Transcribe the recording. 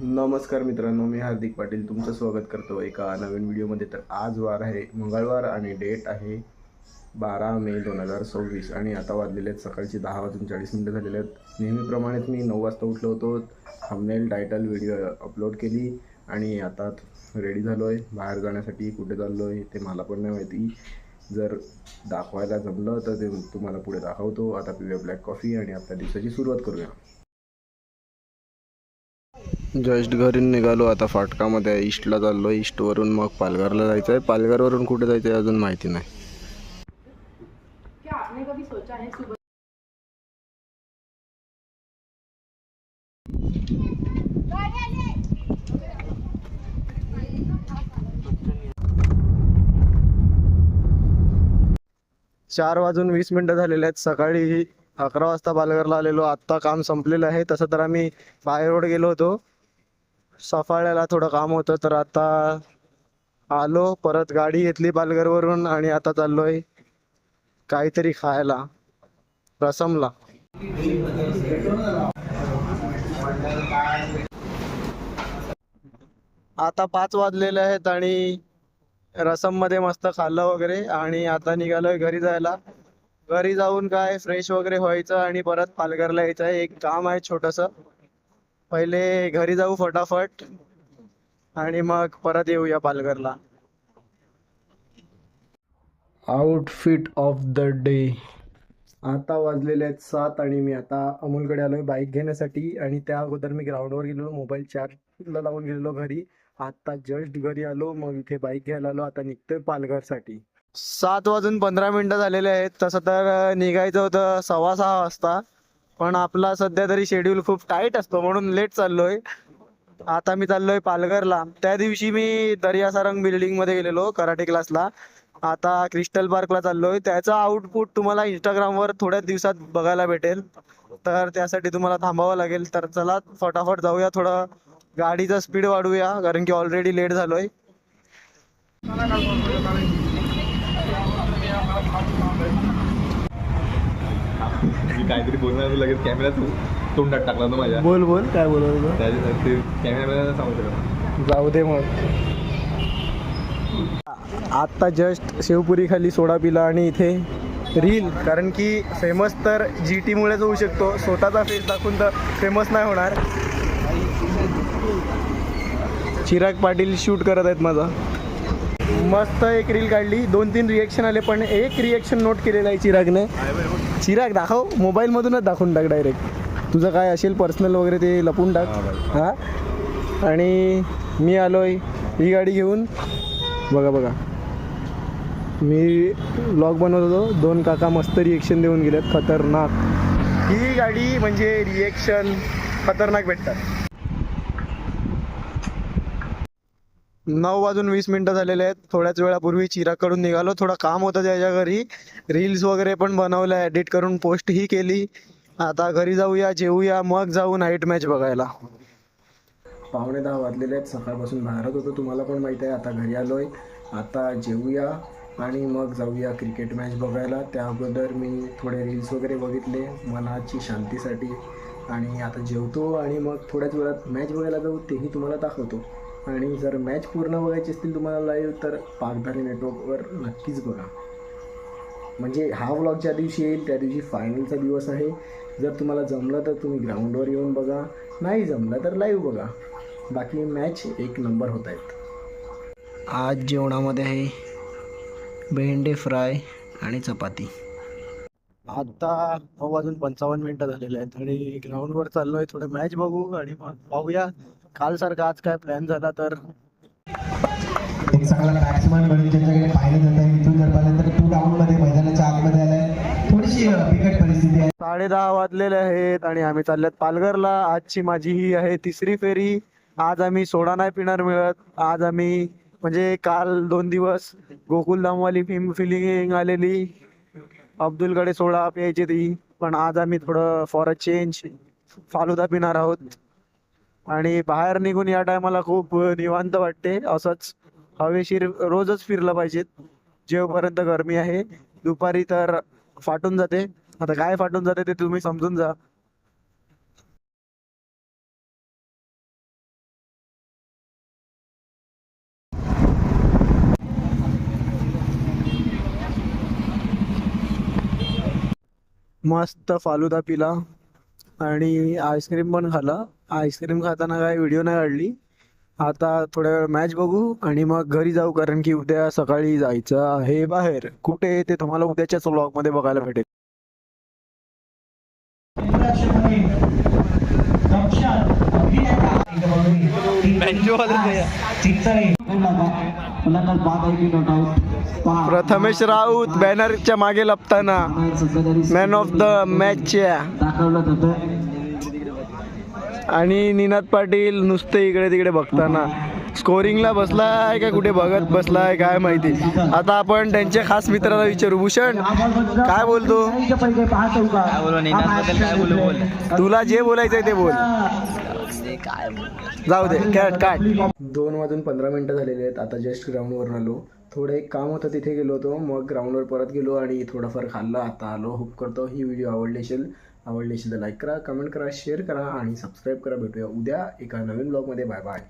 नमस्कार मित्रांनो, मी हार्दिक पाटील तुमचं स्वागत करतो एका नवीन व्हिडिओमध्ये. तर आज वार आहे मंगळवार आणि डेट आहे 12 मे 2026 आणि आता वाजलेले आहेत सकाळची 10:40 झालेले आहेत. नेहमीप्रमाणेच मी 9 वाजता उठलो होतो, थंबनेल टायटल व्हिडिओ अपलोड केली आणि आता रेडी झालो आहे बाहेर जाण्यासाठी. कुठे चाललो आहे ते मला पण नाही माहिती. जर दाखवायला जमलं तर ते तुम्हाला पुढे दाखवतो. आता पिऊया ब्लॅक कॉफी आणि आपल्या दिवसाची सुरुवात करूया. जस्ट घरी निघालो, आता फाटकामध्ये ईस्टला चाललो आहे. ईस्टवरून मग पालघरला जायचं आहे. पालघरवरून कुठे जायचं आहे अजून माहिती नाही. क्या आपने कभी सोचा है सुबह? चार वाजून 20 झालेले आहेत. सकाळी 11 वाजता पालघरला आलेलो. आत्ता काम संपलेलं आहे. तसं तर आम्ही बाय रोड गेलो होतो, सफाळ्याला थोडं काम होतं. तर आता आलो, परत गाडी घेतली पालघरवरून आणि आता चाललोय काहीतरी खायला रसमला. आता 5 वाजलेले आहेत आणि रसम मध्ये मस्त खाल्लं वगैरे आणि आता निघालोय घरी जायला. घरी जाऊन काय फ्रेश वगैरे व्हायचं आणि परत पालघरला यायचं आहे. एक काम आहे छोटस, पहिले घरी जाऊ फटाफट आणि मग परत येऊया पालघरला. Outfit of the day. आता वाजलेले आहेत 7 आणि मी आता अमोलकडे आलोय बाईक घेण्यासाठी. आणि त्या अगोदर मी ग्राउंडवर गेलेलो, मोबाईल चार्जला लावून गेलेलो घरी. आता जस्ट घरी आलो, मग इथे बाईक घ्यायला आलो. आता निघतोय पालघरसाठी. 7 वाजून 15 झालेले आहेत. तसं तर निघायचं होतं 6:15 वाजता, पण आपला सध्या तरी शेड्यूल खूप टाईट असतो म्हणून लेट चाललोय. आता मी चाललोय पालघरला. त्या दिवशी मी दर्यासारंग बिल्डिंग मध्ये गेलेलो कराटे क्लासला. आता क्रिस्टल पार्कला चाललोय. त्याचा आउटपुट तुम्हाला इंस्टाग्रामवर थोड्याच दिवसात बघायला भेटेल, तर त्यासाठी तुम्हाला थांबावं लागेल. तर चला फटाफट जाऊया, थोडं गाडीचा स्पीड वाढवूया कारण की ऑलरेडी लेट झालोय. मी काहीतरी बोलणार होतो, लगेच कॅमेरा तोंडात टाकला तो माझ्या. बोल बोल, काय बोलत होतो? त्याच्यासाठी कॅमेरा सांगू शकत. जाऊ दे मग. आत्ता जस्ट शेवपुरी खाली, सोडा पिला आणि इथे रील, कारण की फेमस तर GT मुळेच होऊ शकतो. स्वतःचा फेस दाखवून तर फेमस नाही होणार. चिराग पाटील शूट करत आहेत माझा. मस्त एक रील काढली, 2-3 रिएक्शन आले, पण एक रिएक्शन नोट केलेला आहे चिरागने. चिराग दाखव, मोबाईलमधूनच दाखवून टाक डायरेक्ट. तुझं काय असेल पर्सनल वगैरे ते लपून टाक. हां. आणि मी आलोय ही गाडी घेऊन. बघा बघा, मी व्लॉग बनवत होतो, 2 काका मस्त रिएक्शन देऊन गेलेत, खतरनाक. ही गाडी म्हणजे रिएक्शन खतरनाक भेटतात. 9:20 झालेले आहेत. थोड्याच वेळापूर्वी चिरागकडून निघालो. थोडं काम होतं त्याच्या घरी. रील्स वगैरे पण बनवल्या, एडिट करून पोस्टही केली. आता घरी जाऊया, जेवूया, मग जाऊ नाईट मॅच बघायला. 9:45 वाजलेले आहेत. सकाळपासून बाहेरच होतो, तुम्हाला पण माहिती आहे. आता घरी आलोय, आता जेवूया आणि मग जाऊया क्रिकेट मॅच बघायला. त्या अगोदर मी थोडे रील्स वगैरे बघितले मनाची शांतीसाठी. आणि आता जेवतो आणि मग थोड्याच वेळात मॅच बघायला जाऊ, तेही तुम्हाला दाखवतो. आणि जर मॅच पूर्ण बघायची असतील तुम्हाला लाईव्ह, तर पाकधारी नेटवर्कवर नक्कीच बघा. म्हणजे हा व्लॉग ज्या दिवशी येईल त्या दिवशी फायनलचा दिवस आहे. जर तुम्हाला जमलं तर तुम्ही ग्राउंडवर येऊन बघा, नाही जमलं तर लाईव्ह बघा. बाकी मॅच एक नंबर होत आहेत. आज जेवणामध्ये आहे भेंडे फ्राय आणि चपाती. आता 9:55 झालेले आहेत आणि ग्राउंडवर चाललो आहे. थोडं मॅच बघू आणि मग पाहूया कालसारखा आज काय प्लॅन झाला तर. एक चांगला बॅट्समन म्हणून ज्याच्याकडे पाहिलं जातं, इथून जर पाहिलं तर तू डाऊनमध्ये मैदानाच्या आतमध्ये आलाय. थोडीशी बिकट परिस्थिती आहे. 10:30 वाजलेले आहेत आणि आम्ही चालल्यात पालघरला. आजची माझी ही आहे 3री फेरी. आज आम्ही सोडा नाही पिणार मिळत. आज आम्ही म्हणजे काल 2 दिवस गोकुलधामवाली फिलिंग आलेली, अब्दुलकडे सोडा प्यायची ती, पण आज आम्ही थोडं फॉर अ चेंज फालुदा पिणार आहोत. आणि बाहेर निघून या टायमाला खूप निवांत वाटते. असंच हवेशीर रोजच फिरलं पाहिजे जेवपर्यंत गरमी आहे. दुपारी तर फाटून जाते. आता काय फाटून जाते ते तुम्ही समजून जा. मस्त फालुदा पिला आणि आईस्क्रीम पण खाला. आईस्क्रीम खाताना काय व्हिडिओ नाही काढली. आता थोड्या वेळ मॅच बघू आणि मग घरी जाऊ, कारण की उद्या सकाळी जायचं आहे बाहेर. कुठे ते तुम्हाला उद्याच्याच व्लॉगमध्ये बघायला भेटेल. प्रथमेश राऊत बॅनरच्या मागे लपताना मॅन ऑफ द मॅचच्या, आणि निनाद पाटील नुसते इकडे तिकडे बघताना. स्कोरिंगला बसलाय का कुठे बघत बसलाय काय माहिती. आता आपण त्यांच्या खास मित्राला विचारू. भूषण काय बोलतो? तुला जे बोलायचंय ते बोल. जाऊ दे, काट. 2:15 झालेले आहेत. आता जस्ट ग्राउंडवर आलो. थोडं एक काम होतं तिथे गेलो होतो, मग ग्राउंडवर परत गेलो आणि थोडंफार खाल्लं. आता आलो. होप करतो ही व्हिडिओ आवडली असेल तर लाईक करा, कमेंट करा, शेअर करा आणि सबस्क्राईब करा. भेटूया उद्या एका नवीन ब्लॉगमध्ये. Bye bye.